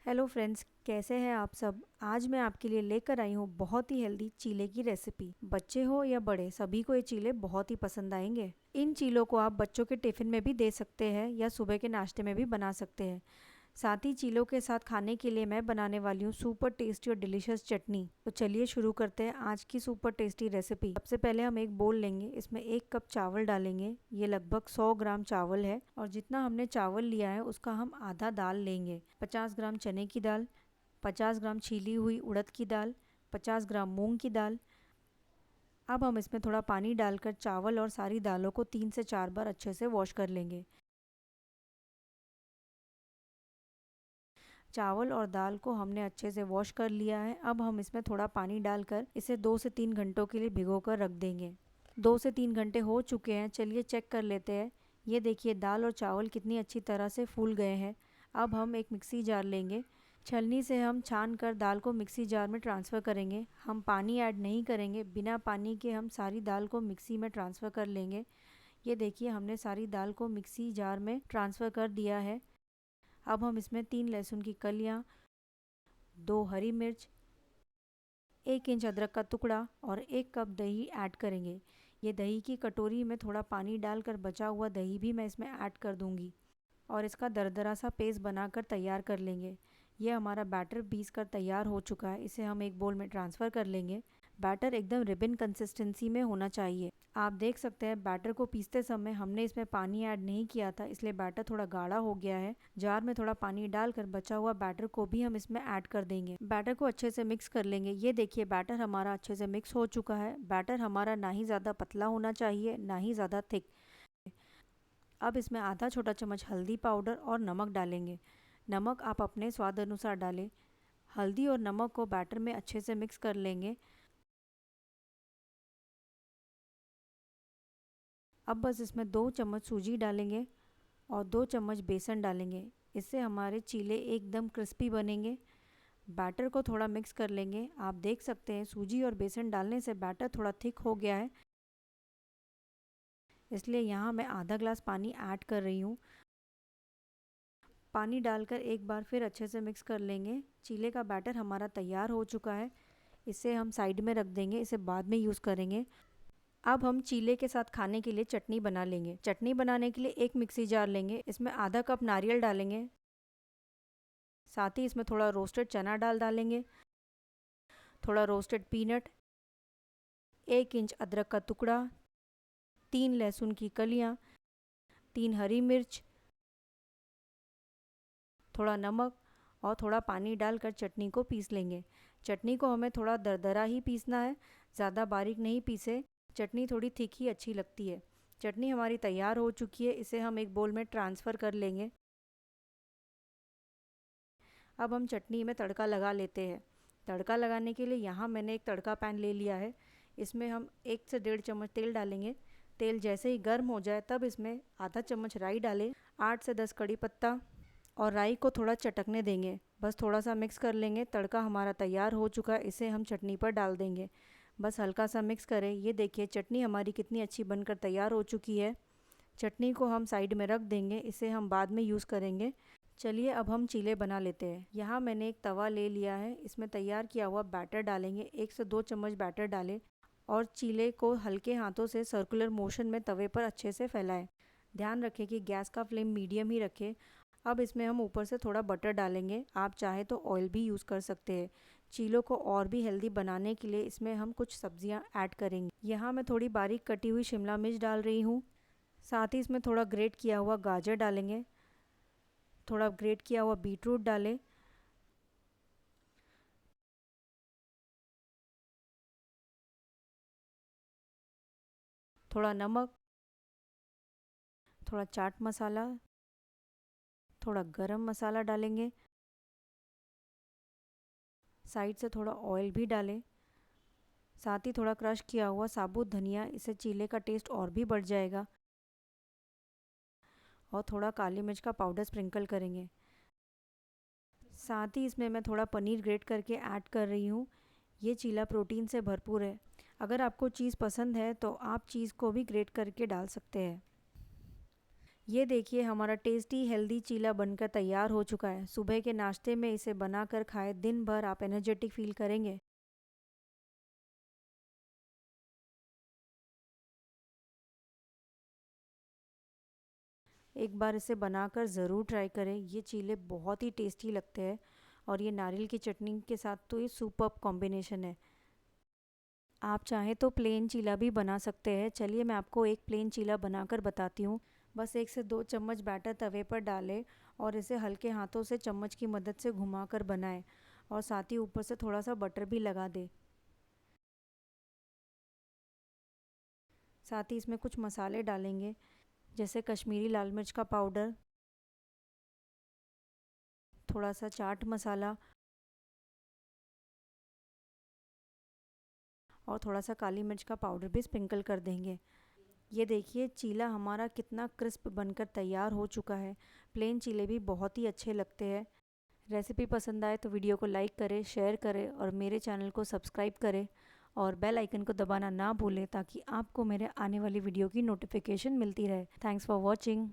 Hello friends, कैसे हैं आप सब। आज मैं आपके लिए लेकर आई हूँ बहुत ही हेल्दी चीले की रेसिपी। बच्चे हो या बड़े, सभी को ये चीले बहुत ही पसंद आएंगे। इन चीलों को आप बच्चों के टिफ़िन में भी दे सकते हैं या सुबह के नाश्ते में भी बना सकते हैं। साथ ही चीलों के साथ खाने के लिए मैं बनाने वाली हूँ सुपर टेस्टी और डिलीशियस चटनी। तो चलिए शुरू करते हैं आज की सुपर टेस्टी रेसिपी। सबसे पहले हम एक बोल लेंगे, इसमें 1 कप चावल डालेंगे। ये लगभग 100 ग्राम चावल है और जितना हमने चावल लिया है उसका हम आधा दाल लेंगे। 50 ग्राम चने की दाल, 50 ग्राम छीली हुई उड़द की दाल, 50 ग्राम मूंग की दाल। अब हम इसमें थोड़ा पानी डालकर चावल और सारी दालों को 3 से 4 बार अच्छे से वॉश कर लेंगे। चावल और दाल को हमने अच्छे से वॉश कर लिया है। अब हम इसमें थोड़ा पानी डालकर इसे 2 से 3 घंटों के लिए भिगो कर रख देंगे। 2 से 3 घंटे हो चुके हैं, चलिए चेक कर लेते हैं। ये देखिए दाल और चावल कितनी अच्छी तरह से फूल गए हैं। अब हम एक मिक्सी जार लेंगे। छलनी से हम छान कर दाल को मिक्सी जार में ट्रांसफ़र करेंगे। हम पानी ऐड नहीं करेंगे, बिना पानी के हम सारी दाल को मिक्सी में ट्रांसफ़र कर लेंगे। ये देखिए हमने सारी दाल को मिक्सी जार में ट्रांसफ़र कर दिया है। अब हम इसमें 3 लहसुन की कलियां, 2 हरी मिर्च, 1 इंच अदरक का टुकड़ा और 1 कप दही ऐड करेंगे। ये दही की कटोरी में थोड़ा पानी डालकर बचा हुआ दही भी मैं इसमें ऐड कर दूंगी और इसका दरदरा सा पेस्ट बनाकर तैयार कर लेंगे। ये हमारा बैटर पीस कर तैयार हो चुका है, इसे हम एक बोल में ट्रांसफ़र कर लेंगे। बैटर एकदम रिबन कंसिस्टेंसी में होना चाहिए। आप देख सकते हैं बैटर को पीसते समय हमने इसमें पानी ऐड नहीं किया था, इसलिए बैटर थोड़ा गाढ़ा हो गया है। जार में थोड़ा पानी डालकर बचा हुआ बैटर को भी हम इसमें ऐड कर देंगे। बैटर को अच्छे से मिक्स कर लेंगे। ये देखिए बैटर हमारा अच्छे से मिक्स हो चुका है। बैटर हमारा ना ही ज़्यादा पतला होना चाहिए ना ही ज़्यादा थिक। अब इसमें आधा छोटा चम्मच हल्दी पाउडर और नमक डालेंगे। नमक आप अपने स्वाद अनुसार डालें। हल्दी और नमक को बैटर में अच्छे से मिक्स कर लेंगे। अब बस इसमें 2 चम्मच सूजी डालेंगे और 2 चम्मच बेसन डालेंगे। इससे हमारे चीले एकदम क्रिस्पी बनेंगे। बैटर को थोड़ा मिक्स कर लेंगे। आप देख सकते हैं सूजी और बेसन डालने से बैटर थोड़ा थिक हो गया है, इसलिए यहाँ मैं आधा ग्लास पानी ऐड कर रही हूँ। पानी डालकर एक बार फिर अच्छे से मिक्स कर लेंगे। चीले का बैटर हमारा तैयार हो चुका है, इसे हम साइड में रख देंगे, इसे बाद में यूज़ करेंगे। अब हम चीले के साथ खाने के लिए चटनी बना लेंगे। चटनी बनाने के लिए एक मिक्सी जार लेंगे, इसमें आधा कप नारियल डालेंगे। साथ ही इसमें थोड़ा रोस्टेड चना दाल डालेंगे, थोड़ा रोस्टेड पीनट, 1 इंच अदरक का टुकड़ा, 3 लहसुन की कलियां, 3 हरी मिर्च, थोड़ा नमक और थोड़ा पानी डालकर चटनी को पीस लेंगे। चटनी को हमें थोड़ा दरदरा ही पीसना है, ज़्यादा बारीक नहीं पीसे। चटनी थोड़ी थिक ही अच्छी लगती है। चटनी हमारी तैयार हो चुकी है, इसे हम एक बोल में ट्रांसफ़र कर लेंगे। अब हम चटनी में तड़का लगा लेते हैं। तड़का लगाने के लिए यहाँ मैंने एक तड़का पैन ले लिया है। इसमें हम 1 से 1.5 चम्मच तेल डालेंगे। तेल जैसे ही गर्म हो जाए तब इसमें आधा चम्मच राई डालें, 8 से 10 कड़ी पत्ता और राई को थोड़ा चटकने देंगे। बस थोड़ा सा मिक्स कर लेंगे। तड़का हमारा तैयार हो चुका है, इसे हम चटनी पर डाल देंगे। बस हल्का सा मिक्स करें। ये देखिए चटनी हमारी कितनी अच्छी बनकर तैयार हो चुकी है। चटनी को हम साइड में रख देंगे, इसे हम बाद में यूज़ करेंगे। चलिए अब हम चीले बना लेते हैं। यहाँ मैंने एक तवा ले लिया है, इसमें तैयार किया हुआ बैटर डालेंगे। 1 से 2 चम्मच बैटर डालें और चीले को हल्के हाथों से सर्कुलर मोशन में तवे पर अच्छे से फैलाएं। ध्यान रखें कि गैस का फ्लेम मीडियम ही रखें। अब इसमें हम ऊपर से थोड़ा बटर डालेंगे, आप चाहे तो ऑयल भी यूज़ कर सकते हैं। चीलों को और भी हेल्दी बनाने के लिए इसमें हम कुछ सब्जियां ऐड करेंगे। यहाँ मैं थोड़ी बारीक कटी हुई शिमला मिर्च डाल रही हूँ। साथ ही इसमें थोड़ा ग्रेट किया हुआ गाजर डालेंगे, थोड़ा ग्रेट किया हुआ बीटरूट डालें, थोड़ा नमक, थोड़ा चाट मसाला, थोड़ा गरम मसाला डालेंगे। साइड से थोड़ा ऑयल भी डालें। साथ ही थोड़ा क्रश किया हुआ साबुत धनिया, इससे चीले का टेस्ट और भी बढ़ जाएगा। और थोड़ा काली मिर्च का पाउडर स्प्रिंकल करेंगे। साथ ही इसमें मैं थोड़ा पनीर ग्रेट करके ऐड कर रही हूँ। ये चीला प्रोटीन से भरपूर है। अगर आपको चीज़ पसंद है तो आप चीज़ को भी ग्रेट करके डाल सकते हैं। ये देखिए हमारा टेस्टी हेल्दी चीला बनकर तैयार हो चुका है। सुबह के नाश्ते में इसे बनाकर खाएं, दिन भर आप एनर्जेटिक फील करेंगे। एक बार इसे बनाकर ज़रूर ट्राई करें। ये चीले बहुत ही टेस्टी लगते हैं और ये नारियल की चटनी के साथ तो ये सुपर्ब कॉम्बिनेशन है। आप चाहें तो प्लेन चीला भी बना सकते हैं। चलिए मैं आपको एक प्लेन चीला बनाकर बताती हूँ। बस 1 से 2 चम्मच बैटर तवे पर डालें और इसे हल्के हाथों से चम्मच की मदद से घुमाकर बनाएं और साथ ही ऊपर से थोड़ा सा बटर भी लगा दें। साथ ही इसमें कुछ मसाले डालेंगे, जैसे कश्मीरी लाल मिर्च का पाउडर, थोड़ा सा चाट मसाला और थोड़ा सा काली मिर्च का पाउडर भी स्प्रिंकल कर देंगे। ये देखिए चीला हमारा कितना क्रिस्प बनकर तैयार हो चुका है। प्लेन चीले भी बहुत ही अच्छे लगते हैं। रेसिपी पसंद आए तो वीडियो को लाइक करें, शेयर करें और मेरे चैनल को सब्सक्राइब करें और बेल आइकन को दबाना ना भूलें ताकि आपको मेरे आने वाली वीडियो की नोटिफिकेशन मिलती रहे। Thanks for watching.